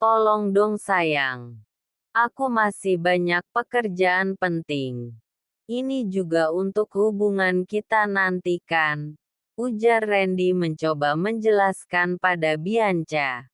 Tolong dong sayang. Aku masih banyak pekerjaan penting. Ini juga untuk hubungan kita nanti kan? Ujar Randy mencoba menjelaskan pada Bianca.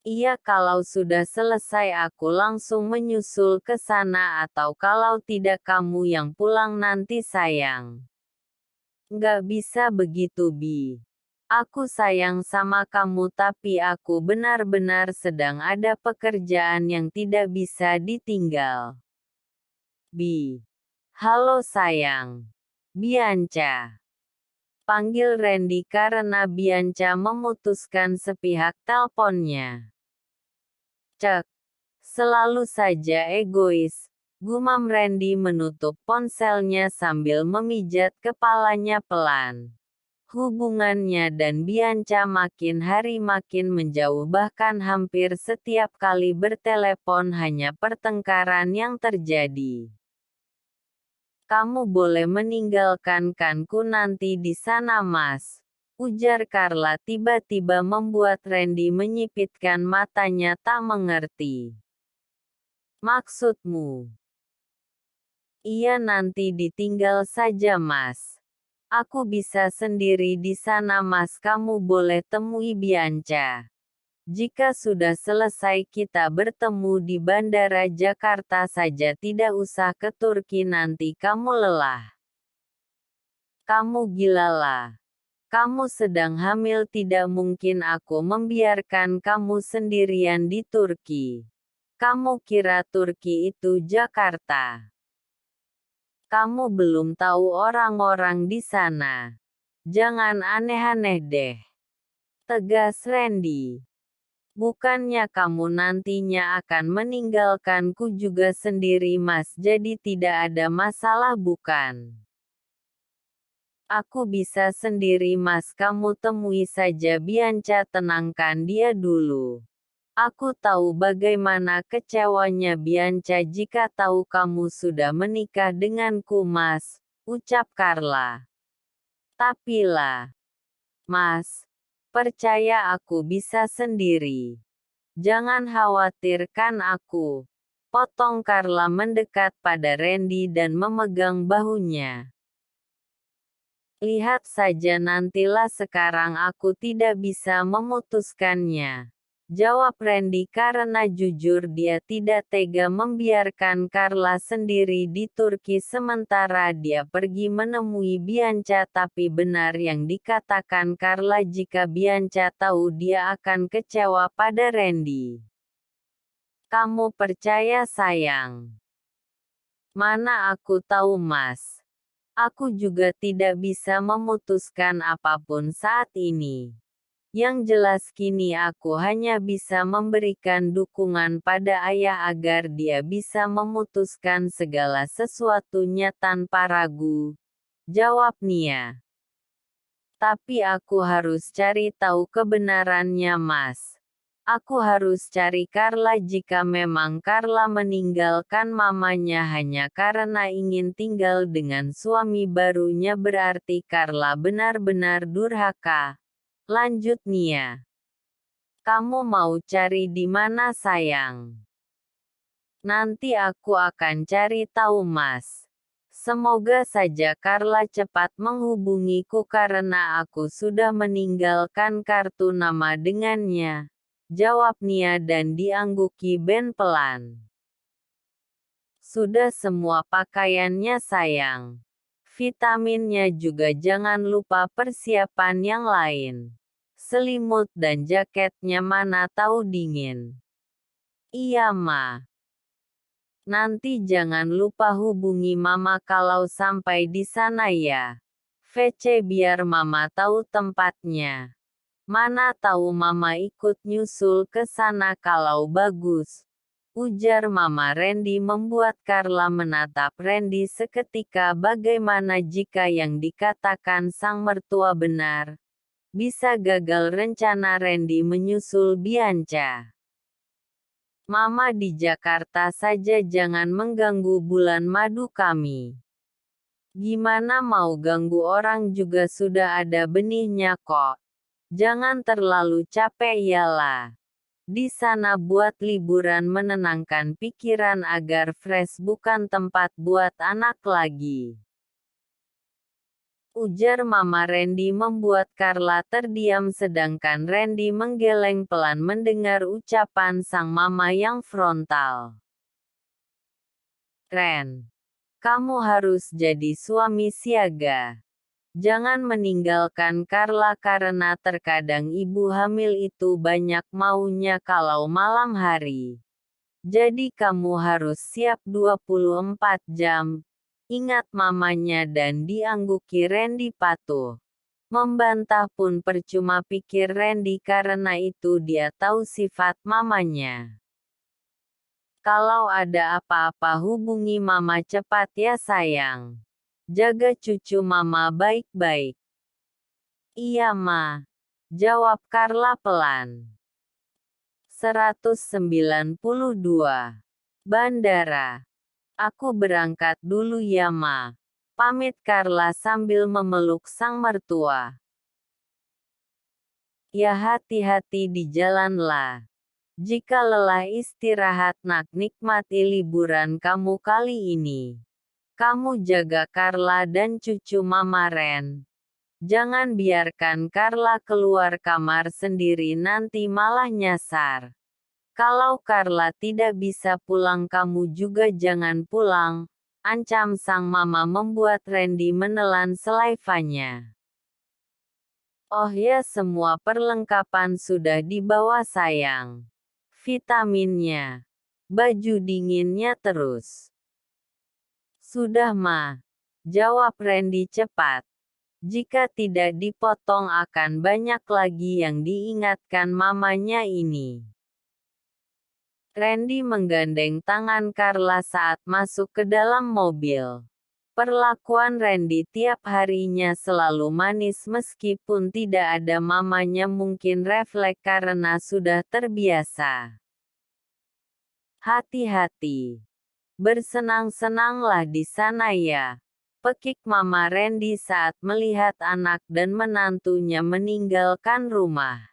Iya, kalau sudah selesai aku langsung menyusul ke sana atau kalau tidak kamu yang pulang nanti sayang. Nggak bisa begitu Bi. Aku sayang sama kamu tapi aku benar-benar sedang ada pekerjaan yang tidak bisa ditinggal. Bi. Halo sayang. Bianca. Panggil Randy karena Bianca memutuskan sepihak teleponnya. Cek. Selalu saja egois. Gumam Randy menutup ponselnya sambil memijat kepalanya pelan. Hubungannya dan Bianca makin hari makin menjauh bahkan hampir setiap kali bertelepon hanya pertengkaran yang terjadi. Kamu boleh meninggalkan kanku nanti di sana Mas. Ujar Carla tiba-tiba membuat Randy menyipitkan matanya tak mengerti. Maksudmu? Iya nanti ditinggal saja Mas. Aku bisa sendiri di sana Mas kamu boleh temui Bianca. Jika sudah selesai kita bertemu di Bandara Jakarta saja tidak usah ke Turki nanti kamu lelah. Kamu gila lah. Kamu sedang hamil tidak mungkin aku membiarkan kamu sendirian di Turki. Kamu kira Turki itu Jakarta? Kamu belum tahu orang-orang di sana. Jangan aneh-aneh deh. Tegas Randy. Bukannya kamu nantinya akan meninggalkanku juga sendiri Mas jadi tidak ada masalah bukan? Aku bisa sendiri Mas kamu temui saja Bianca tenangkan dia dulu. Aku tahu bagaimana kecewanya Bianca jika tahu kamu sudah menikah denganku Mas, ucap Carla. Tapi lah, Mas, percaya aku bisa sendiri. Jangan khawatirkan aku. Potong Carla mendekat pada Randy dan memegang bahunya. Lihat saja nantilah sekarang aku tidak bisa memutuskannya. Jawab Randy karena jujur dia tidak tega membiarkan Carla sendiri di Turki sementara dia pergi menemui Bianca tapi benar yang dikatakan Carla jika Bianca tahu dia akan kecewa pada Randy. Kamu percaya sayang? Mana aku tahu Mas. Aku juga tidak bisa memutuskan apapun saat ini. Yang jelas kini aku hanya bisa memberikan dukungan pada ayah agar dia bisa memutuskan segala sesuatunya tanpa ragu. Jawab Nia. Tapi aku harus cari tahu kebenarannya Mas. Aku harus cari Carla jika memang Carla meninggalkan mamanya hanya karena ingin tinggal dengan suami barunya berarti Carla benar-benar durhaka. Lanjut Nia. Kamu mau cari di mana sayang? Nanti aku akan cari tahu Mas. Semoga saja Carla cepat menghubungiku karena aku sudah meninggalkan kartu nama dengannya. Jawab Nia dan diangguki Ben pelan. Sudah semua pakaiannya sayang. Vitaminnya juga jangan lupa persiapan yang lain. Selimut dan jaketnya mana tahu dingin. Iya Ma. Nanti jangan lupa hubungi Mama kalau sampai di sana ya. VC biar Mama tahu tempatnya. Mana tahu Mama ikut nyusul ke sana kalau bagus. Ujar Mama Randy membuat Carla menatap Randy seketika bagaimana jika yang dikatakan sang mertua benar. Bisa gagal rencana Randy menyusul Bianca. Mama di Jakarta saja jangan mengganggu bulan madu kami. Gimana mau ganggu orang juga sudah ada benihnya kok. Jangan terlalu capek iyalah. Di sana buat liburan menenangkan pikiran agar fresh, bukan tempat buat anak lagi. Ujar Mama Randy membuat Carla terdiam sedangkan Randy menggeleng pelan mendengar ucapan sang mama yang frontal. Ren, kamu harus jadi suami siaga. Jangan meninggalkan Carla karena terkadang ibu hamil itu banyak maunya kalau malam hari. Jadi kamu harus siap 24 jam. Ingat mamanya dan diangguki Randy patuh. Membantah pun percuma pikir Randy karena itu dia tahu sifat mamanya. Kalau ada apa-apa hubungi mama cepat ya sayang. Jaga cucu mama baik-baik. Iya ma. Jawab Carla pelan. 192. Bandara. Aku berangkat dulu ya ma. Pamit Carla sambil memeluk sang mertua. Ya hati-hati di jalan lah. Jika lelah istirahat nak, nikmati liburan kamu kali ini. Kamu jaga Carla dan cucu Mama Ren. Jangan biarkan Carla keluar kamar sendiri nanti malah nyasar. Kalau Carla tidak bisa pulang kamu juga jangan pulang, ancam sang mama membuat Randy menelan selaifanya. Oh ya, semua perlengkapan sudah dibawa sayang. Vitaminnya. Baju dinginnya terus. Sudah ma. Jawab Randy cepat. Jika tidak dipotong akan banyak lagi yang diingatkan mamanya ini. Randy menggandeng tangan Carla saat masuk ke dalam mobil. Perlakuan Randy tiap harinya selalu manis meskipun tidak ada mamanya, mungkin refleks karena sudah terbiasa. Hati-hati. Bersenang-senanglah di sana ya. Pekik Mama Randy saat melihat anak dan menantunya meninggalkan rumah.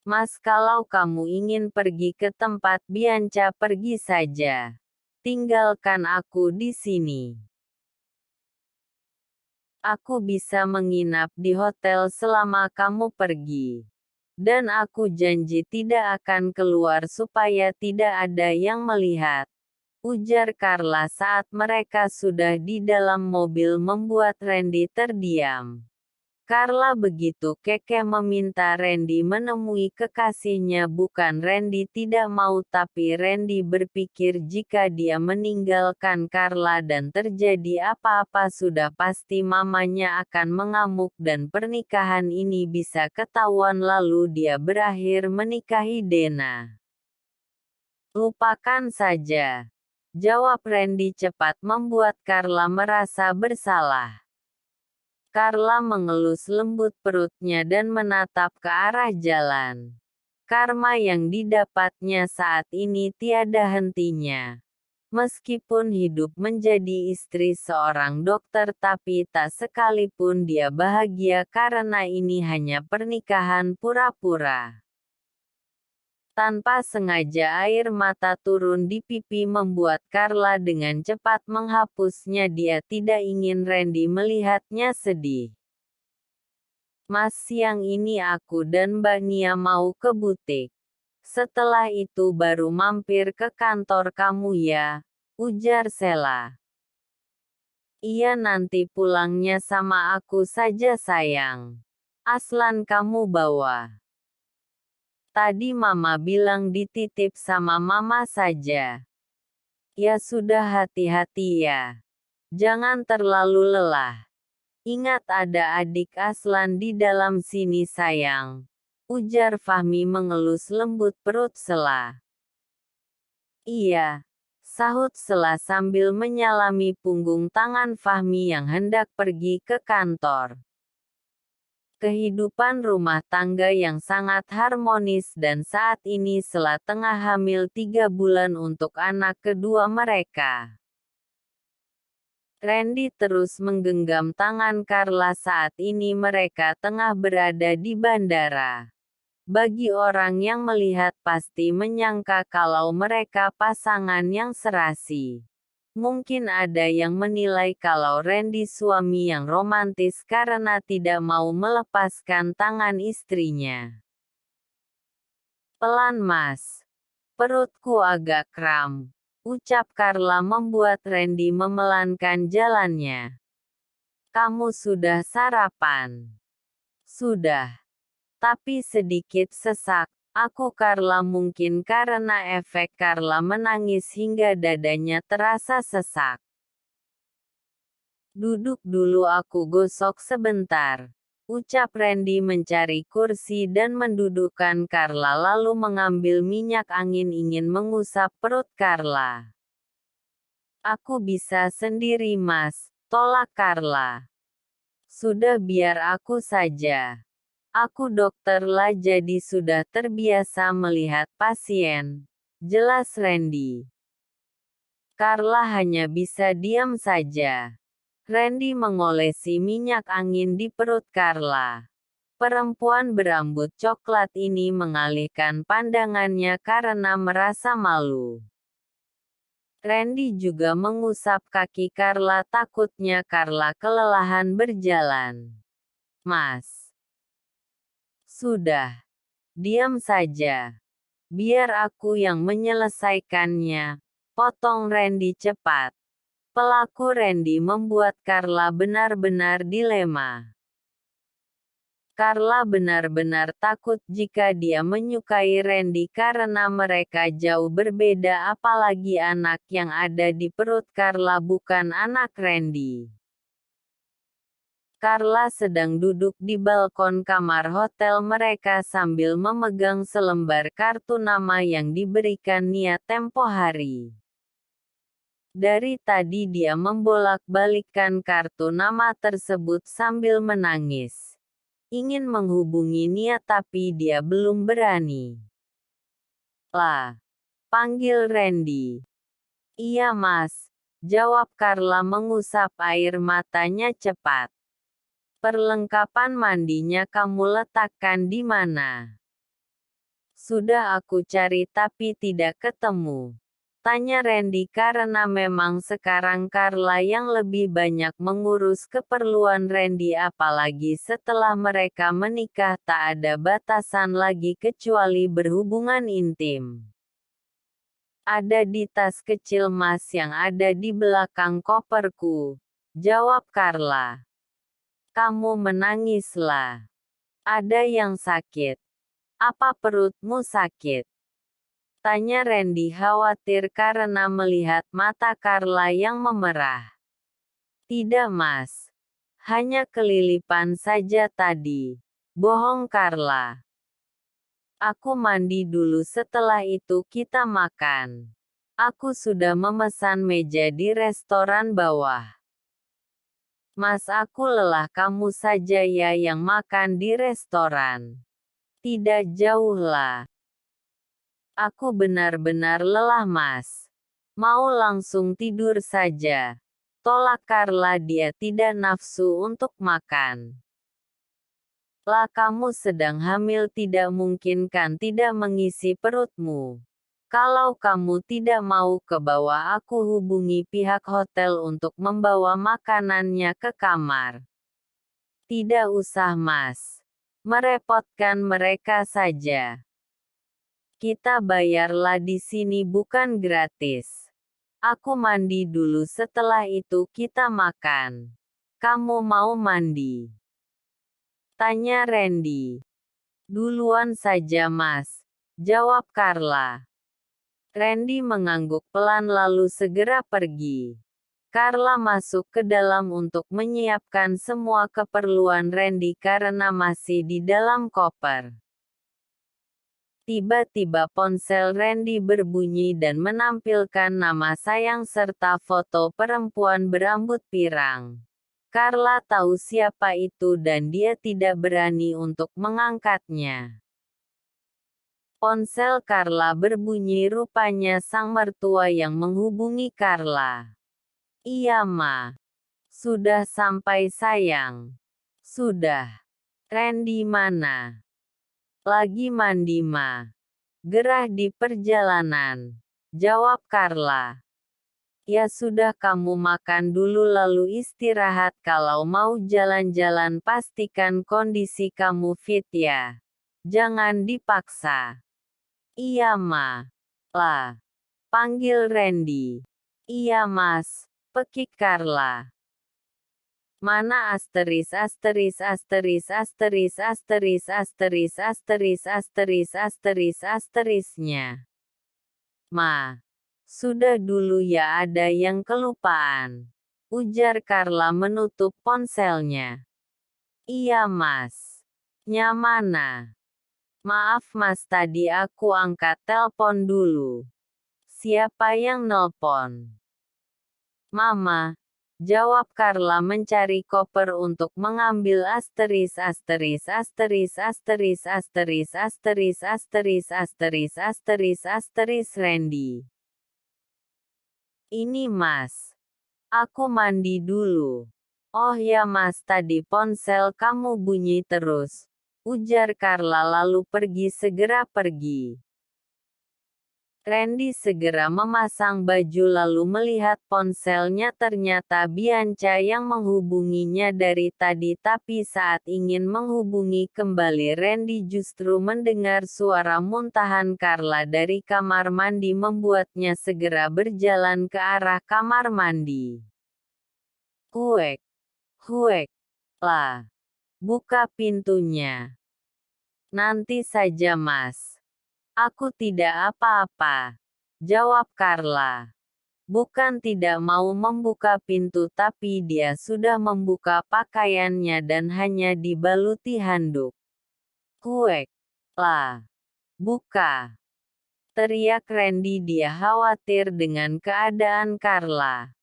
Mas, kalau kamu ingin pergi ke tempat Bianca pergi saja. Tinggalkan aku di sini. Aku bisa menginap di hotel selama kamu pergi. Dan aku janji tidak akan keluar supaya tidak ada yang melihat. Ujar Carla saat mereka sudah di dalam mobil membuat Randy terdiam. Carla begitu kekeh meminta Randy menemui kekasihnya, bukan Randy tidak mau tapi Randy berpikir jika dia meninggalkan Carla dan terjadi apa-apa sudah pasti mamanya akan mengamuk dan pernikahan ini bisa ketahuan lalu dia berakhir menikahi Dena. Lupakan saja. Jawab Randy cepat membuat Carla merasa bersalah. Carla mengelus lembut perutnya dan menatap ke arah jalan. Karma yang didapatnya saat ini tiada hentinya. Meskipun hidup menjadi istri seorang dokter tapi tak sekalipun dia bahagia karena ini hanya pernikahan pura-pura. Tanpa sengaja air mata turun di pipi membuat Carla dengan cepat menghapusnya. Dia tidak ingin Randy melihatnya sedih. Mas, siang ini aku dan Mbak Nia mau ke butik. Setelah itu baru mampir ke kantor kamu ya, ujar Sheila. Iya, nanti pulangnya sama aku saja sayang. Aslan kamu bawa. Tadi mama bilang dititip sama mama saja. Ya sudah, hati-hati ya. Jangan terlalu lelah. Ingat ada adik Aslan di dalam sini sayang. Ujar Fahmi mengelus lembut perut Sheila. Iya. Sahut Sheila sambil menyalami punggung tangan Fahmi yang hendak pergi ke kantor. Kehidupan rumah tangga yang sangat harmonis dan saat ini Sheila tengah hamil 3 bulan untuk anak kedua mereka. Randy terus menggenggam tangan Carla saat ini mereka tengah berada di bandara. Bagi orang yang melihat pasti menyangka kalau mereka pasangan yang serasi. Mungkin ada yang menilai kalau Randy suami yang romantis karena tidak mau melepaskan tangan istrinya. Pelan Mas. Perutku agak kram. Ucap Carla membuat Randy memelankan jalannya. Kamu sudah sarapan? Sudah. Tapi sedikit sesak. Aku Carla mungkin karena efek Carla menangis hingga dadanya terasa sesak. Duduk dulu aku gosok sebentar. Ucap Randy mencari kursi dan mendudukkan Carla lalu mengambil minyak angin ingin mengusap perut Carla. Aku bisa sendiri Mas, tolak Carla. Sudah biar aku saja. Aku dokter lah jadi sudah terbiasa melihat pasien. Jelas Randy. Carla hanya bisa diam saja. Randy mengolesi minyak angin di perut Carla. Perempuan berambut coklat ini mengalihkan pandangannya karena merasa malu. Randy juga mengusap kaki Carla takutnya Carla kelelahan berjalan. Mas. Sudah. Diam saja. Biar aku yang menyelesaikannya. Potong Randy cepat. Pelaku Randy membuat Carla benar-benar dilema. Carla benar-benar takut jika dia menyukai Randy karena mereka jauh berbeda apalagi anak yang ada di perut Carla bukan anak Randy. Carla sedang duduk di balkon kamar hotel mereka sambil memegang selembar kartu nama yang diberikan Nia tempo hari. Dari tadi dia membolak-balikkan kartu nama tersebut sambil menangis. Ingin menghubungi Nia tapi dia belum berani. Lah. Panggil Randy. Iya Mas. Jawab Carla mengusap air matanya cepat. Perlengkapan mandinya kamu letakkan di mana? Sudah aku cari tapi tidak ketemu. Tanya Randy karena memang sekarang Carla yang lebih banyak mengurus keperluan Randy apalagi setelah mereka menikah tak ada batasan lagi kecuali berhubungan intim. Ada di tas kecil Mas yang ada di belakang koperku. Jawab Carla. Kamu menangislah. Ada yang sakit. Apa perutmu sakit? Tanya Randy khawatir karena melihat mata Carla yang memerah. Tidak Mas. Hanya kelilipan saja tadi. Bohong Carla. Aku mandi dulu setelah itu kita makan. Aku sudah memesan meja di restoran bawah. Mas aku lelah kamu saja ya yang makan di restoran. Tidak jauh lah. Aku benar-benar lelah Mas. Mau langsung tidur saja. Tolak Carla dia tidak nafsu untuk makan. Lah kamu sedang hamil tidak mungkin kan tidak mengisi perutmu. Kalau kamu tidak mau ke bawah aku hubungi pihak hotel untuk membawa makanannya ke kamar. Tidak usah Mas. Merepotkan mereka saja. Kita bayarlah di sini bukan gratis. Aku mandi dulu setelah itu kita makan. Kamu mau mandi? Tanya Randy. Duluan saja Mas. Jawab Carla. Randy mengangguk pelan lalu segera pergi. Carla masuk ke dalam untuk menyiapkan semua keperluan Randy karena masih di dalam koper. Tiba-tiba ponsel Randy berbunyi dan menampilkan nama sayang serta foto perempuan berambut pirang. Carla tahu siapa itu dan dia tidak berani untuk mengangkatnya. Ponsel Carla berbunyi rupanya sang mertua yang menghubungi Carla. Iya Ma. Sudah sampai sayang. Sudah. Randy mana? Lagi mandi Ma. Gerah di perjalanan. Jawab Carla. Ya sudah kamu makan dulu lalu istirahat kalau mau jalan-jalan pastikan kondisi kamu fit ya. Jangan dipaksa. Iya Ma. Lah. Panggil Randy. Iya Mas. Pekik Carla. Mana asteris asteris asteris asteris asteris asteris asteris asteris asteris asterisnya. Ma. Sudah dulu ya ada yang kelupaan. Ujar Carla menutup ponselnya. Iya Mas. Nyamana. Maaf Mas tadi aku angkat telepon dulu. Siapa yang nelpon? Mama. Jawab Carla mencari koper untuk mengambil asteris asteris asteris asteris asteris asteris asteris asteris asteris asteris Randy. Ini Mas. Aku mandi dulu. Oh ya Mas tadi ponsel kamu bunyi terus. Ujar Carla lalu segera pergi. Randy segera memasang baju lalu melihat ponselnya ternyata Bianca yang menghubunginya dari tadi tapi saat ingin menghubungi kembali Randy justru mendengar suara muntahan Carla dari kamar mandi membuatnya segera berjalan ke arah kamar mandi. Huek, huek, lah. Buka pintunya. Nanti saja Mas. Aku tidak apa-apa. Jawab Carla. Bukan tidak mau membuka pintu tapi dia sudah membuka pakaiannya dan hanya dibaluti handuk. Huek. Lah. Buka. Teriak Randy dia khawatir dengan keadaan Carla.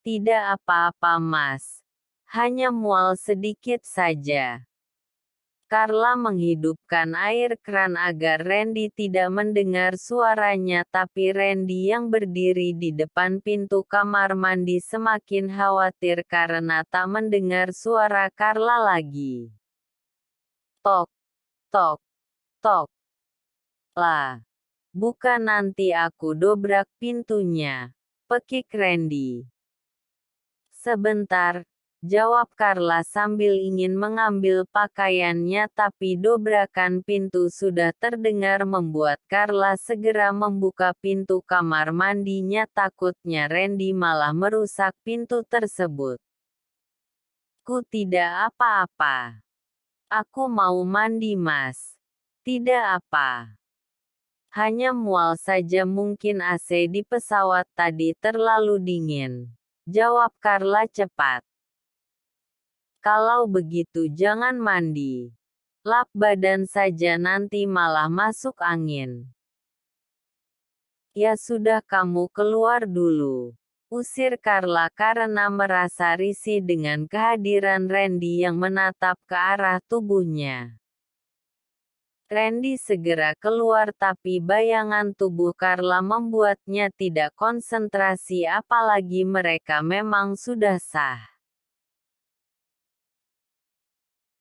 Tidak apa-apa Mas. Hanya mual sedikit saja. Carla menghidupkan air kran agar Randy tidak mendengar suaranya tapi Randy yang berdiri di depan pintu kamar mandi semakin khawatir karena tak mendengar suara Carla lagi. Tok, tok, tok. Lah. Buka nanti aku dobrak pintunya. Pekik Randy. Sebentar. Jawab Carla sambil ingin mengambil pakaiannya tapi dobrakan pintu sudah terdengar membuat Carla segera membuka pintu kamar mandinya takutnya Randy malah merusak pintu tersebut. Ku tidak apa-apa. Aku mau mandi Mas. Tidak apa. Hanya mual saja mungkin AC di pesawat tadi terlalu dingin. Jawab Carla cepat. Kalau begitu jangan mandi. Lap badan saja nanti malah masuk angin. Ya sudah kamu keluar dulu. Usir Carla karena merasa risih dengan kehadiran Randy yang menatap ke arah tubuhnya. Randy segera keluar tapi bayangan tubuh Carla membuatnya tidak konsentrasi apalagi mereka memang sudah sah.